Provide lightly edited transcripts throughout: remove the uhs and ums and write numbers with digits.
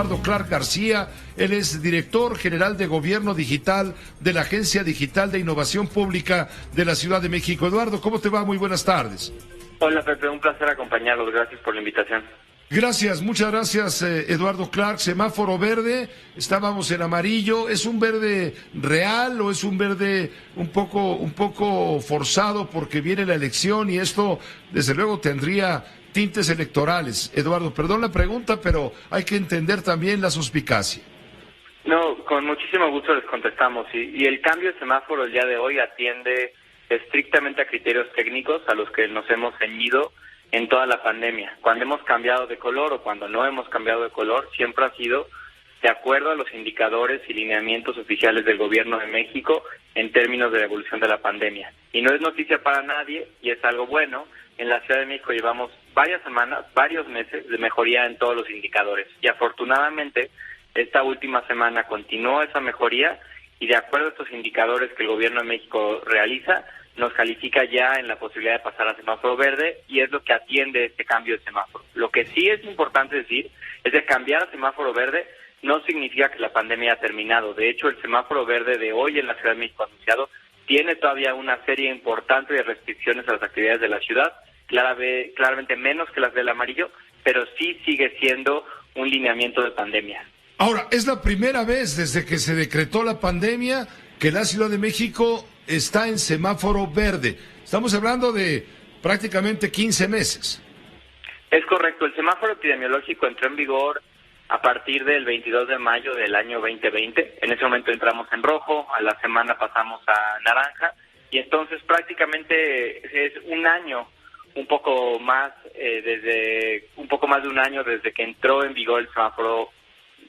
Eduardo Clark García. Él es director general de Gobierno Digital de la Agencia Digital de Innovación Pública de la Ciudad de México. Eduardo, ¿cómo te va? Muy buenas tardes. Hola, Pepe, un placer acompañarlos. Gracias por la invitación. Gracias, muchas gracias, Eduardo Clark. Semáforo verde, estábamos en amarillo. ¿Es un verde real o es un verde un poco forzado porque viene la elección y esto, desde luego, tendría tintes electorales? Eduardo, perdón la pregunta, pero hay que entender también la suspicacia. No, con muchísimo gusto les contestamos. Y el cambio de semáforo el día de hoy atiende estrictamente a criterios técnicos a los que nos hemos ceñido en toda la pandemia. Cuando hemos cambiado de color o cuando no hemos cambiado de color, siempre ha sido de acuerdo a los indicadores y lineamientos oficiales del Gobierno de México en términos de la evolución de la pandemia. Y no es noticia para nadie, y es algo bueno. En la Ciudad de México llevamos varias semanas, varios meses de mejoría en todos los indicadores. Y afortunadamente, esta última semana continuó esa mejoría y de acuerdo a estos indicadores que el Gobierno de México realiza, nos califica ya en la posibilidad de pasar a semáforo verde y es lo que atiende este cambio de semáforo. Lo que sí es importante decir es que cambiar a semáforo verde no significa que la pandemia haya terminado. De hecho, el semáforo verde de hoy en la Ciudad de México anunciado tiene todavía una serie importante de restricciones a las actividades de la ciudad, claramente menos que las del amarillo, pero sí sigue siendo un lineamiento de pandemia. Ahora, es la primera vez desde que se decretó la pandemia que la Ciudad de México está en semáforo verde. Estamos hablando de prácticamente 15 meses. Es correcto. El semáforo epidemiológico entró en vigor a partir del 22 de mayo del año 2020. En ese momento entramos en rojo, a la semana pasamos a naranja, y entonces prácticamente es un año, un poco más de un año desde que entró en vigor el semáforo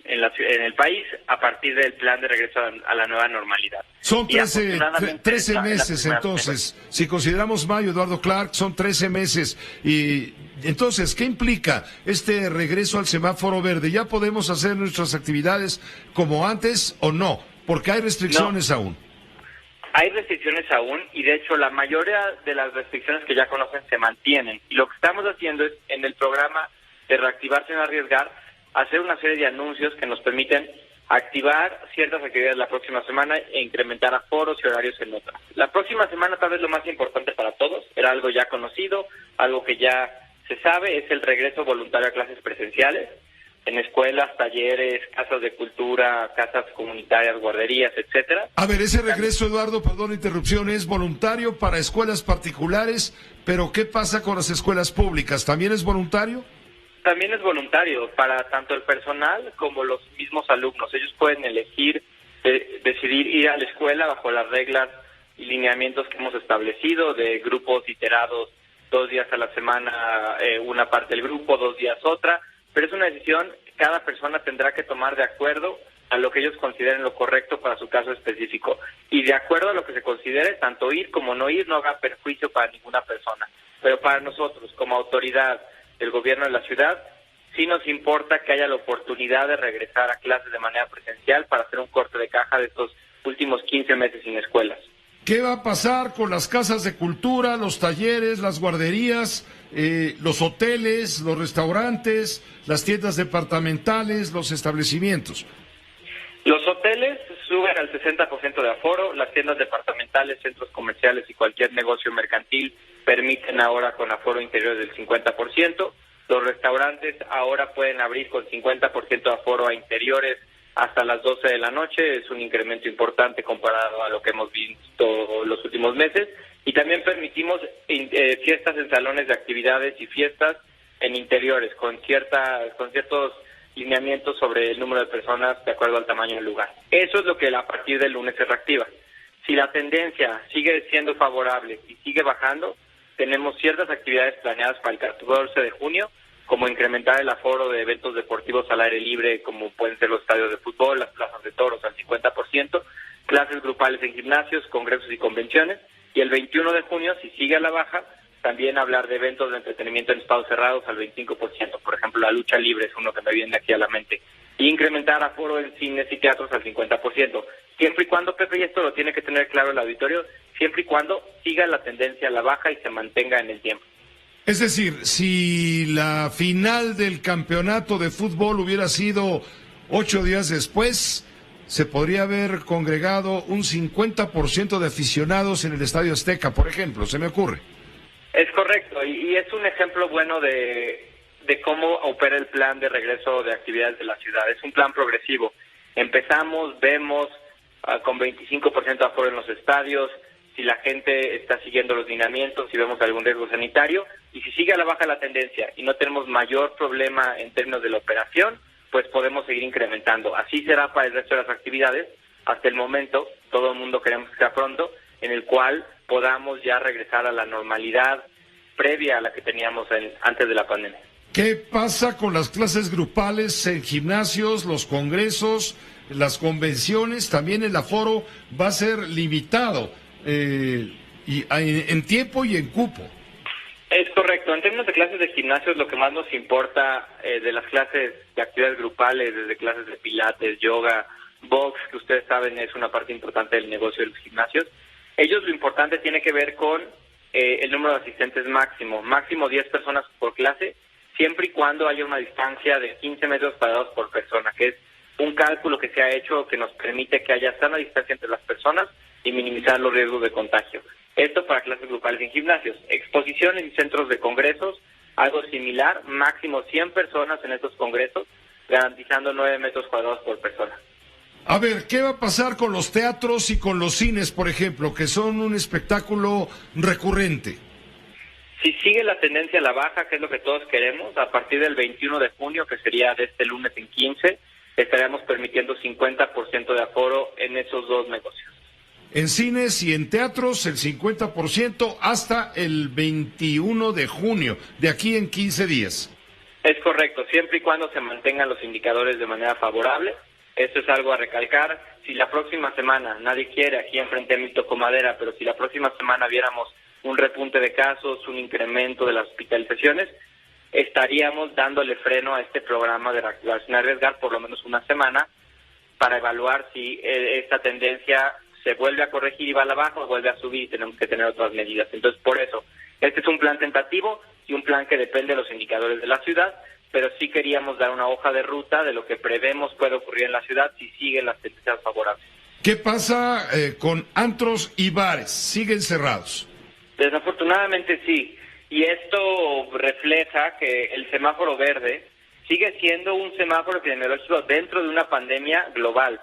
en el país a partir del plan de regreso a la nueva normalidad. Son 13 meses entonces, si consideramos mayo, Eduardo Clark, son 13 meses. Y entonces, ¿qué implica este regreso al semáforo verde? ¿Ya podemos hacer nuestras actividades como antes o no? Porque hay restricciones aún. Hay restricciones aún y de hecho la mayoría de las restricciones que ya conocen se mantienen. Y lo que estamos haciendo es, en el programa de Reactivar sin Arriesgar, hacer una serie de anuncios que nos permiten activar ciertas actividades la próxima semana e incrementar aforos y horarios en otras. La próxima semana, tal vez lo más importante para todos, era algo ya conocido, algo que ya se sabe, es el regreso voluntario a clases presenciales en escuelas, talleres, casas de cultura, casas comunitarias, guarderías, etcétera. A ver, ese regreso, Eduardo, perdón la interrupción, es voluntario para escuelas particulares, pero ¿qué pasa con las escuelas públicas? ¿También es voluntario? También es voluntario para tanto el personal como los mismos alumnos. Ellos pueden elegir, decidir ir a la escuela bajo las reglas y lineamientos que hemos establecido de grupos iterados 2 días a la semana, una parte del grupo, 2 días otra, pero es una decisión que cada persona tendrá que tomar de acuerdo a lo que ellos consideren lo correcto para su caso específico. Y de acuerdo a lo que se considere, tanto ir como no ir no haga perjuicio para ninguna persona. Pero para nosotros, como autoridad del gobierno de la ciudad, sí nos importa que haya la oportunidad de regresar a clases de manera presencial para hacer un corte de caja de estos últimos 15 meses sin escuelas. ¿Qué va a pasar con las casas de cultura, los talleres, las guarderías, los hoteles, los restaurantes, las tiendas departamentales, los establecimientos? Los hoteles suben al 60% de aforo, las tiendas departamentales, centros comerciales y cualquier negocio mercantil permiten ahora con aforo interior del 50%. Los restaurantes ahora pueden abrir con 50% de aforo a interiores hasta las 12 de la noche. Es un incremento importante comparado a lo que hemos visto los últimos meses. Y también permitimos fiestas en salones de actividades y fiestas en interiores con ciertos lineamientos sobre el número de personas de acuerdo al tamaño del lugar. Eso es lo que a partir del lunes se reactiva. Si la tendencia sigue siendo favorable y sigue bajando, tenemos ciertas actividades planeadas para el 14 de junio, como incrementar el aforo de eventos deportivos al aire libre, como pueden ser los estadios de fútbol, las plazas de toros al 50%, clases grupales en gimnasios, congresos y convenciones, y el 21 de junio, si sigue a la baja, también hablar de eventos de entretenimiento en espacios cerrados al 25%, por ejemplo, la lucha libre es uno que me viene aquí a la mente, y incrementar aforo en cines y teatros al 50%, siempre y cuando, Pepe, y esto lo tiene que tener claro el auditorio, siempre y cuando siga la tendencia a la baja y se mantenga en el tiempo. Es decir, si la final del campeonato de fútbol hubiera sido 8 días después se podría haber congregado un 50% de aficionados en el Estadio Azteca, por ejemplo, se me ocurre. Es correcto, y es un ejemplo bueno de cómo opera el plan de regreso de actividades de la ciudad. Es un plan progresivo. Empezamos, vemos con 25% de aforo en los estadios, si la gente está siguiendo los lineamientos, si vemos algún riesgo sanitario, y si sigue a la baja la tendencia y no tenemos mayor problema en términos de la operación, pues podemos seguir incrementando. Así será para el resto de las actividades. Hasta el momento, todo el mundo queremos que sea pronto, en el cual podamos ya regresar a la normalidad previa a la que teníamos antes de la pandemia. ¿Qué pasa con las clases grupales en gimnasios, los congresos, las convenciones? También el aforo va a ser limitado en tiempo y en cupo. Es correcto. En términos de clases de gimnasios, lo que más nos importa de las clases de actividades grupales, desde clases de pilates, yoga, box, que ustedes saben es una parte importante del negocio de los gimnasios, ellos lo importante tiene que ver con el número de asistentes máximo 10 personas por clase, siempre y cuando haya una distancia de 15 metros cuadrados por persona, que es un cálculo que se ha hecho que nos permite que haya sana distancia entre las personas y minimizar los riesgos de contagio. Esto para clases grupales en gimnasios. Exposiciones y centros de congresos, algo similar, máximo 100 personas en estos congresos, garantizando 9 metros cuadrados por persona. A ver, ¿qué va a pasar con los teatros y con los cines, por ejemplo, que son un espectáculo recurrente? Si sigue la tendencia a la baja, que es lo que todos queremos, a partir del 21 de junio, que sería de este lunes en 15, estaríamos permitiendo 50% de aforo en esos dos negocios. En cines y en teatros el 50% hasta el 21 de junio, de aquí en 15 días. Es correcto, siempre y cuando se mantengan los indicadores de manera favorable. Esto es algo a recalcar. Si la próxima semana, nadie quiere aquí enfrente a mí toco madera, pero si la próxima semana viéramos un repunte de casos, un incremento de las hospitalizaciones, estaríamos dándole freno a este programa de reactivar sin arriesgar por lo menos una semana para evaluar si esta tendencia se vuelve a corregir y va a la baja o vuelve a subir y tenemos que tener otras medidas. Entonces, por eso, este es un plan tentativo y un plan que depende de los indicadores de la ciudad, pero sí queríamos dar una hoja de ruta de lo que prevemos puede ocurrir en la ciudad si siguen las tendencias favorables. ¿Qué pasa con antros y bares? ¿Siguen cerrados? Desafortunadamente sí, y esto refleja que el semáforo verde sigue siendo un semáforo epidemiológico dentro de una pandemia global.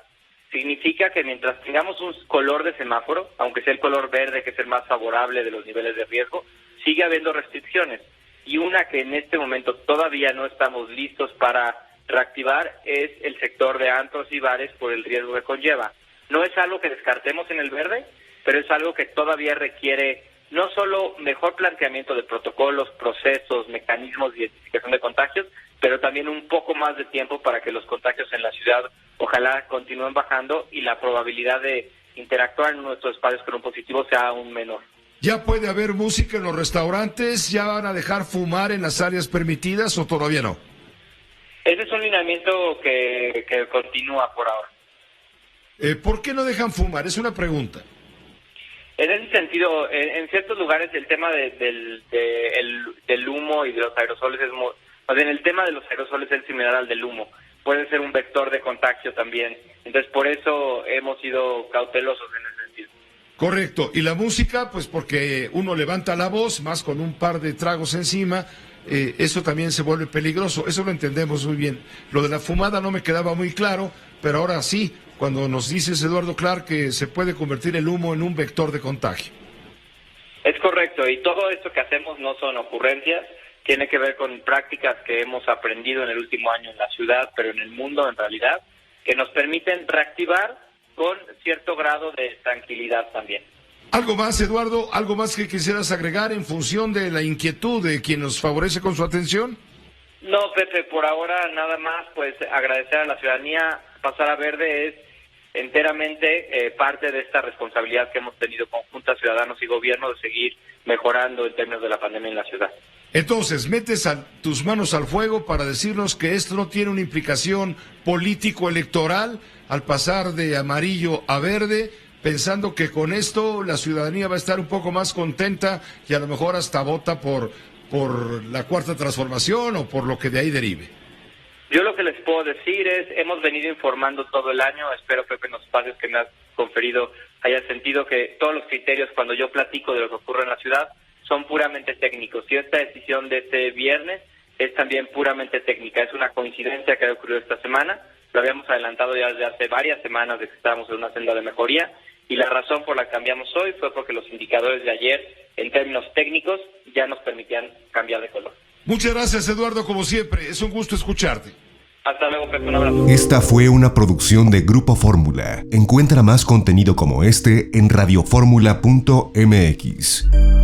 Significa que mientras tengamos un color de semáforo, aunque sea el color verde, que es el más favorable de los niveles de riesgo, sigue habiendo restricciones. Y una que en este momento todavía no estamos listos para reactivar es el sector de antros y bares por el riesgo que conlleva. No es algo que descartemos en el verde, pero es algo que todavía requiere no solo mejor planteamiento de protocolos, procesos, mecanismos de identificación de contagios, pero también un poco más de tiempo para que los contagios en la ciudad ojalá continúen bajando y la probabilidad de interactuar en nuestros espacios con un positivo sea aún menor. ¿Ya puede haber música en los restaurantes? ¿Ya van a dejar fumar en las áreas permitidas o todavía no? Ese es un lineamiento que continúa por ahora. ¿Por qué no dejan fumar? Es una pregunta. En ese sentido, en ciertos lugares el tema del humo y de los aerosoles es muy... O sea, en el tema de los aerosoles es similar al del humo. Puede ser un vector de contagio también. Entonces, por eso hemos sido cautelosos en ese sentido. Correcto. Y la música, pues porque uno levanta la voz, más con un par de tragos encima, eso también se vuelve peligroso. Eso lo entendemos muy bien. Lo de la fumada no me quedaba muy claro, pero ahora sí, cuando nos dices, Eduardo Clark, que se puede convertir el humo en un vector de contagio. Es correcto. Y todo esto que hacemos no son ocurrencias. Tiene que ver con prácticas que hemos aprendido en el último año en la ciudad, pero en el mundo en realidad, que nos permiten reactivar con cierto grado de tranquilidad también. ¿Algo más, Eduardo? ¿Algo más que quisieras agregar en función de la inquietud de quien nos favorece con su atención? No, Pepe, por ahora nada más, pues agradecer a la ciudadanía. Pasar a verde es enteramente parte de esta responsabilidad que hemos tenido conjunta, ciudadanos y gobierno, de seguir mejorando en términos de la pandemia en la ciudad. Entonces, metes tus manos al fuego para decirnos que esto no tiene una implicación político-electoral al pasar de amarillo a verde, pensando que con esto la ciudadanía va a estar un poco más contenta y a lo mejor hasta vota por la Cuarta Transformación o por lo que de ahí derive. Yo lo que les puedo decir es, hemos venido informando todo el año, espero, Pepe, en los espacios que me has conferido haya sentido que todos los criterios cuando yo platico de lo que ocurre en la ciudad son puramente técnicos, y esta decisión de este viernes es también puramente técnica, es una coincidencia que ha ocurrido esta semana, lo habíamos adelantado ya desde hace varias semanas de que estábamos en una senda de mejoría, y la razón por la que cambiamos hoy fue porque los indicadores de ayer, en términos técnicos, ya nos permitían cambiar de color. Muchas gracias, Eduardo, como siempre. Es un gusto escucharte. Hasta luego, Pepe. Un abrazo. Esta fue una producción de Grupo Fórmula. Encuentra más contenido como este en radioformula.mx.